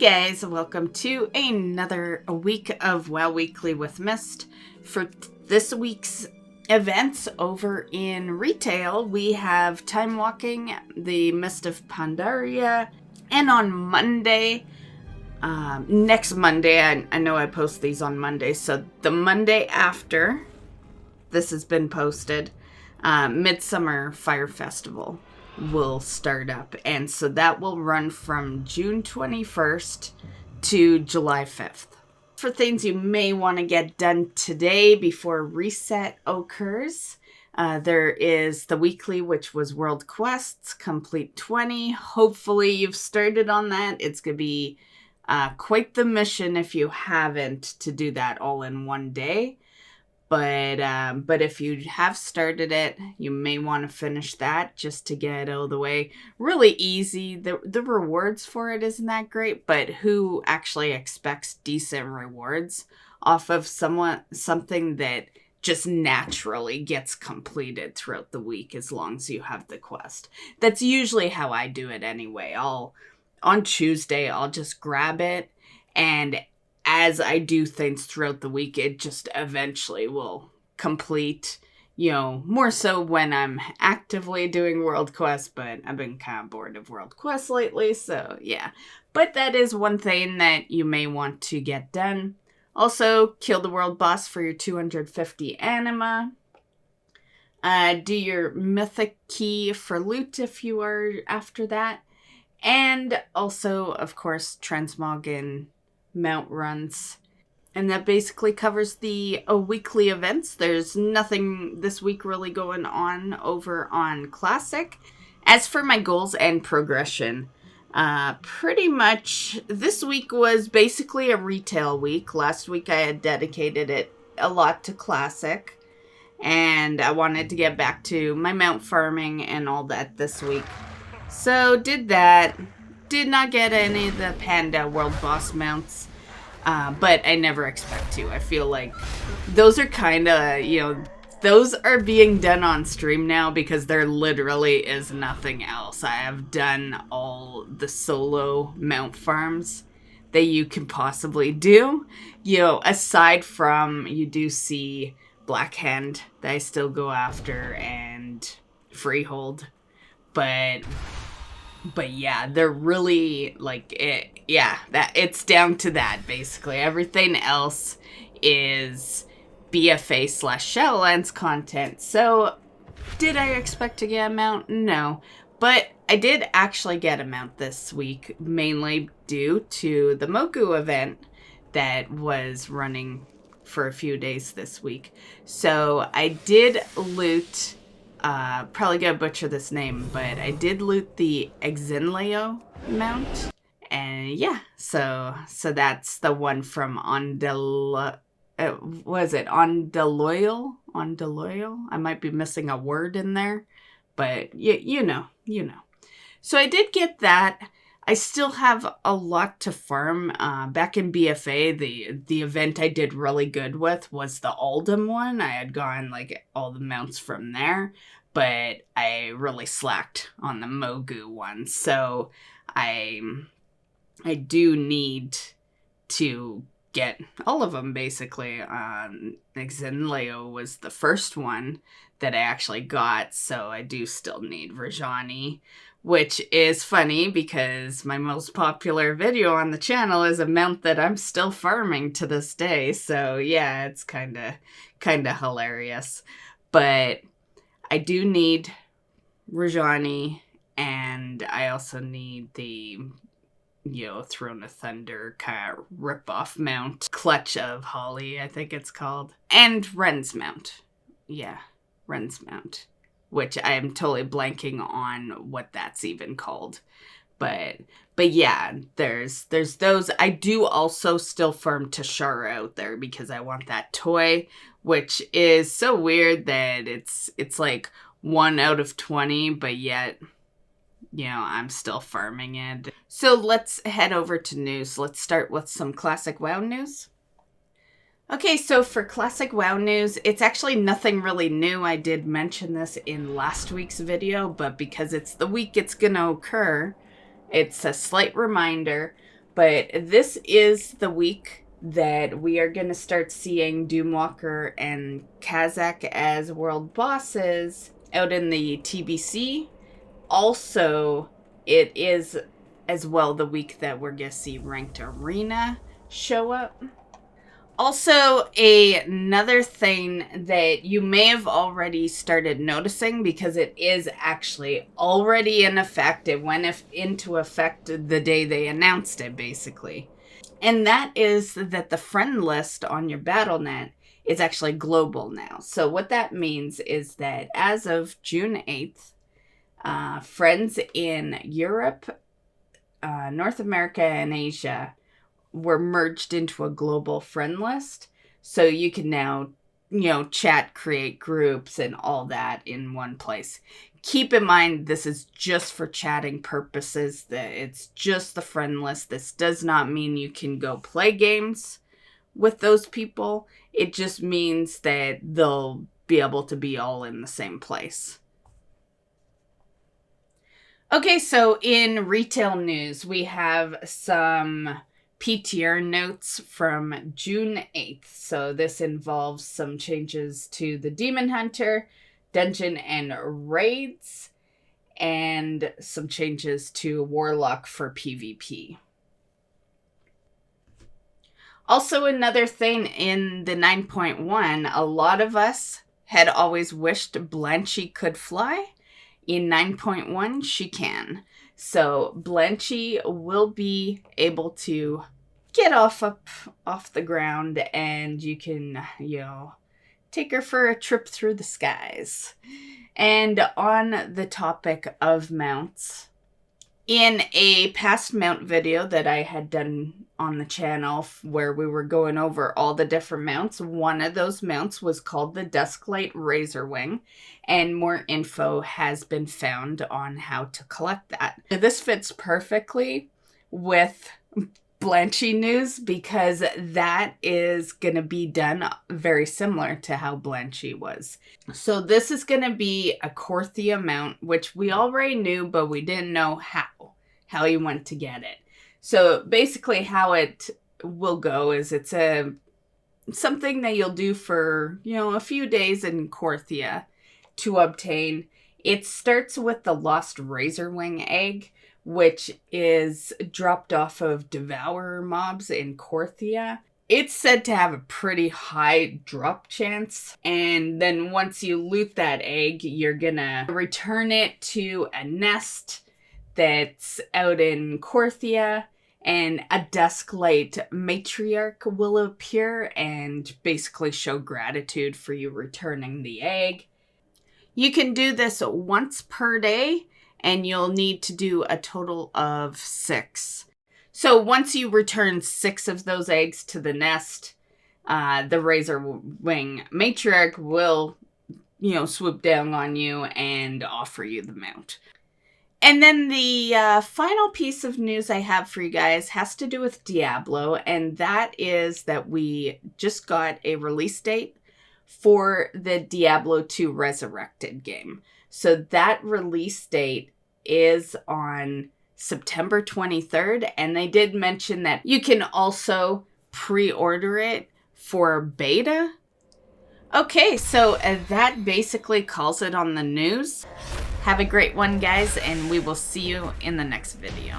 guys, welcome to another week of WoW Weekly with Myst. For this week's events over in retail, we have Time Walking, the Mist of Pandaria, and on Monday, next Monday, I know I post these on Monday, so the Monday after this has been posted, Midsummer Fire Festival will start up, and so that will run from June 21st to July 5th. For things you may want to get done today before reset occurs, there is the weekly, which was World Quests, complete 20. Hopefully you've started on that. It's going to be quite the mission if you haven't, to do that all in one day. But if you have started it, you may want to finish that just to get it out of the way. Really easy. The rewards for it isn't that great, but who actually expects decent rewards off of something that just naturally gets completed throughout the week as long as you have the quest? That's usually how I do it anyway. On Tuesday, I'll just grab it, and as I do things throughout the week, it just eventually will complete, more so when I'm actively doing World Quests, but I've been kind of bored of World Quests lately, so yeah. But that is one thing that you may want to get done. Also, kill the world boss for your 250 anima. Do your mythic key for loot if you are after that. And also, of course, transmog mount runs, and that basically covers the weekly events. There's nothing this week really going on over on Classic. As for my goals and progression, pretty much this week was basically a retail week. Last week I had dedicated it a lot to Classic, and I wanted to get back to my mount farming and all that this week, so did that. Did not get any of the Panda World Boss mounts, but I never expect to. I feel like those are kind of, those are being done on stream now because there literally is nothing else. I have done all the solo mount farms that you can possibly do. Aside from, you do see Blackhand that I still go after, and Freehold, but yeah, they're really that it's down to that basically. Everything else is BFA / Shadowlands content. So did I expect to get a mount? No, but I did actually get a mount this week, mainly due to the Mogu event that was running for a few days this week. So I did loot, probably gonna butcher this name, but I did loot the Zinlao mount, and yeah, so that's the one from was it Ondeloyal? I might be missing a word in there, but you know. So I did get that. I still have a lot to farm. Back in BFA, the event I did really good with was the Aldum one. I had gotten all the mounts from there, but I really slacked on the Mogu one. So I do need to get all of them basically. Zinlao was the first one that I actually got, so I do still need Rajani. Which is funny because my most popular video on the channel is a mount that I'm still farming to this day. So yeah, it's kind of hilarious. But I do need Rajani, and I also need the, Throne of Thunder kind of rip-off mount. Clutch of Holly, I think it's called. And Ren's mount. Yeah, Ren's mount. Which I am totally blanking on what that's even called. But yeah, there's those. I do also still farm Tashara out there because I want that toy, which is so weird that it's like 1 out of 20, but yet, I'm still farming it. So let's head over to news. Let's start with some classic WoW news. Okay, so for classic WoW news, it's actually nothing really new. I did mention this in last week's video, but because it's the week it's going to occur, it's a slight reminder. But this is the week that we are going to start seeing Doomwalker and Kazakh as world bosses out in the TBC. Also, it is as well the week that we're going to see Ranked Arena show up. Also, another thing that you may have already started noticing, because it is actually already in effect. It went into effect the day they announced it, basically. And that is that the friend list on your BattleNet is actually global now. So what that means is that as of June 8th, friends in Europe, North America, and Asia were merged into a global friend list. So you can now, chat, create groups, and all that in one place. Keep in mind, this is just for chatting purposes. That it's just the friend list. This does not mean you can go play games with those people. It just means that they'll be able to be all in the same place. Okay, so in retail news, we have some PTR notes from June 8th. So this involves some changes to the Demon Hunter, Dungeon, and Raids, and some changes to Warlock for PvP. Also, another thing in the 9.1, a lot of us had always wished Blanchy could fly. In 9.1, she can. So Blanchy will be able to get off the ground, and you can, take her for a trip through the skies. And on the topic of mounts, in a past mount video that I had done on the channel where we were going over all the different mounts, one of those mounts was called the Dusklight Razorwing, and more info has been found on how to collect that. This fits perfectly with Blanchy news because that is going to be done very similar to how Blanchy was. So this is going to be a Korthia mount, which we already knew, but we didn't know how you went to get it. So basically how it will go is it's something that you'll do for, a few days in Korthia to obtain. It starts with the Lost Razorwing egg, which is dropped off of Devourer mobs in Korthia. It's said to have a pretty high drop chance, and then once you loot that egg, you're gonna return it to a nest that's out in Korthia, and a Dusklight matriarch will appear and basically show gratitude for you returning the egg. You can do this once per day, and you'll need to do a total of 6. So once you return 6 of those eggs to the nest, the Razorwing matriarch will, swoop down on you and offer you the mount. And then the final piece of news I have for you guys has to do with Diablo, and that is that we just got a release date for the Diablo 2 Resurrected game. So that release date is on September 23rd, and they did mention that you can also pre-order it for beta. Okay, so that basically calls it on the news. Have a great one, guys, and we will see you in the next video.